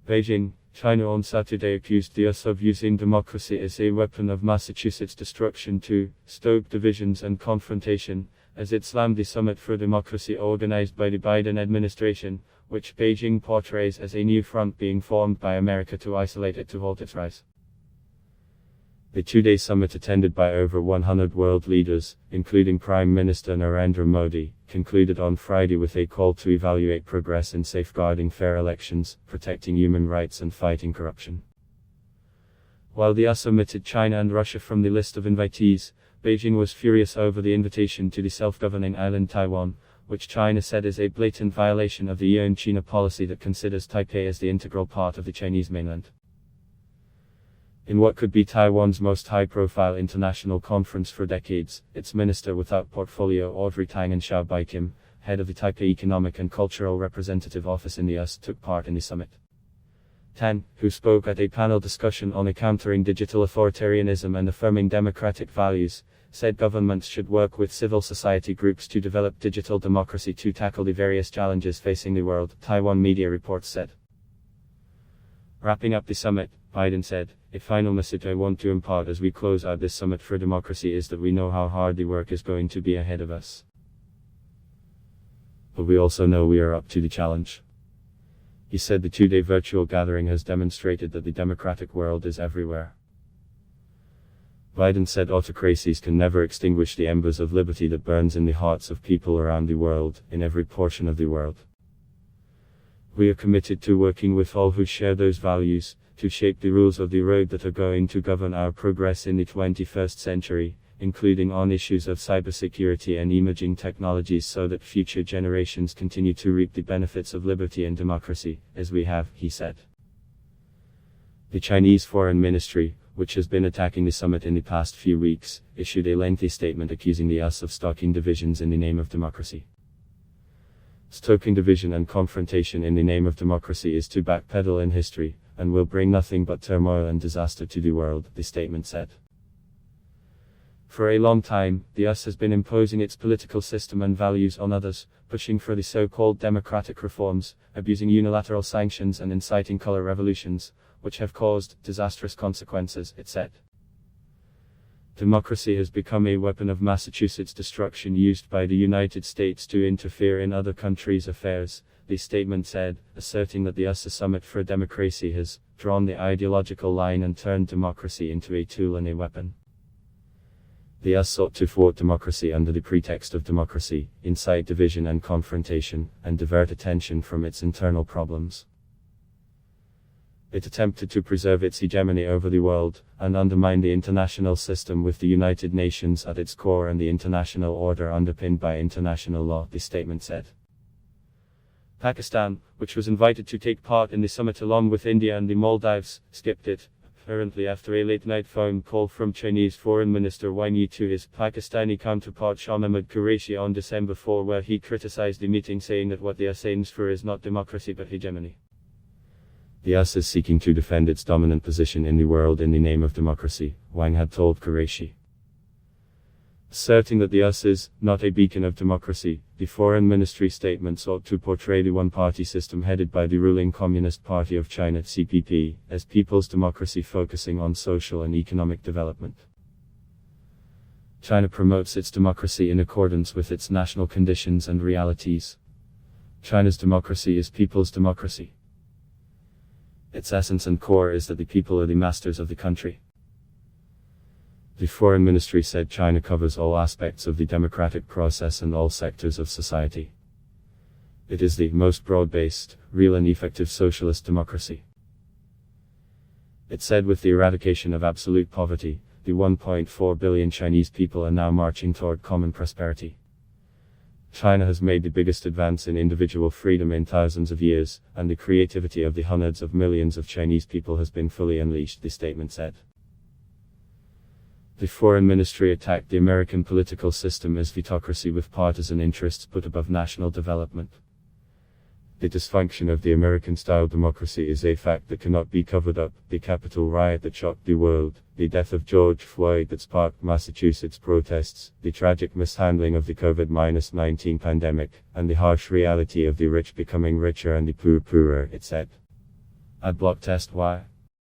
Beijing, China on Saturday accused the US of using democracy as a weapon of Massachusetts' destruction to stoke divisions and confrontation, as it slammed the Summit for Democracy organized by the Biden administration, which Beijing portrays as a new front being formed by America to isolate it to halt its rise. The two-day summit, attended by over 100 world leaders, including Prime Minister Narendra Modi, concluded on Friday with a call to evaluate progress in safeguarding fair elections, protecting human rights and fighting corruption. While the US omitted China and Russia from the list of invitees, Beijing was furious over the invitation to the self-governing island Taiwan, which China said is a blatant violation of the UN-China policy that considers Taipei as the integral part of the Chinese mainland. In what could be Taiwan's most high-profile international conference for decades, its minister without portfolio Audrey Tang and Xiao Baikim, head of the Taipei Economic and Cultural Representative Office in the US, took part in the summit. Tang, who spoke at a panel discussion on countering digital authoritarianism and affirming democratic values, said governments should work with civil society groups to develop digital democracy to tackle the various challenges facing the world, Taiwan media reports said. Wrapping up the summit, Biden said, "A final message I want to impart as we close out this summit for democracy is that we know how hard the work is going to be ahead of us. But we also know we are up to the challenge." He said the two-day virtual gathering has demonstrated that the democratic world is everywhere. Biden said autocracies can never extinguish the embers of liberty that burns in the hearts of people around the world, in every portion of the world. We are committed to working with all who share those values, to shape the rules of the road that are going to govern our progress in the 21st century, including on issues of cybersecurity and emerging technologies, so that future generations continue to reap the benefits of liberty and democracy, as we have, he said. The Chinese Foreign Ministry, which has been attacking the summit in the past few weeks, issued a lengthy statement accusing the US of stoking divisions in the name of democracy. Stoking division and confrontation in the name of democracy is to backpedal in history, and will bring nothing but turmoil and disaster to the world, the statement said. For a long time, the US has been imposing its political system and values on others, pushing for the so-called democratic reforms, abusing unilateral sanctions and inciting color revolutions, which have caused disastrous consequences, it said. Democracy has become a weapon of Massachusetts' destruction used by the United States to interfere in other countries' affairs, the statement said, asserting that the US Summit for Democracy has drawn the ideological line and turned democracy into a tool and a weapon. The US sought to thwart democracy under the pretext of democracy, incite division and confrontation, and divert attention from its internal problems. It attempted to preserve its hegemony over the world, and undermine the international system with the United Nations at its core and the international order underpinned by international law, the statement said. Pakistan, which was invited to take part in the summit along with India and the Maldives, skipped it, apparently after a late-night phone call from Chinese Foreign Minister Wang Yi to his Pakistani counterpart Shah Mahmood Qureshi on December 4, where he criticized the meeting, saying that what the US aims for is not democracy but hegemony. The US is seeking to defend its dominant position in the world in the name of democracy, Wang had told Qureshi. Asserting that the US is not a beacon of democracy, the Foreign Ministry statement sought to portray the one-party system headed by the ruling Communist Party of China (CPP) as people's democracy focusing on social and economic development. China promotes its democracy in accordance with its national conditions and realities. China's democracy is people's democracy. Its essence and core is that the people are the masters of the country. The Foreign Ministry said China covers all aspects of the democratic process and all sectors of society. It is the most broad-based, real and effective socialist democracy. It said with the eradication of absolute poverty, the 1.4 billion Chinese people are now marching toward common prosperity. China has made the biggest advance in individual freedom in thousands of years, and the creativity of the hundreds of millions of Chinese people has been fully unleashed, the statement said. The Foreign Ministry attacked the American political system as vitocracy with partisan interests put above national development. The dysfunction of the American-style democracy is a fact that cannot be covered up. The Capitol riot that shocked the world, the death of George Floyd that sparked Massachusetts protests, the tragic mishandling of the COVID-19 pandemic, and the harsh reality of the rich becoming richer and the poor poorer, it said. Adblock test Y.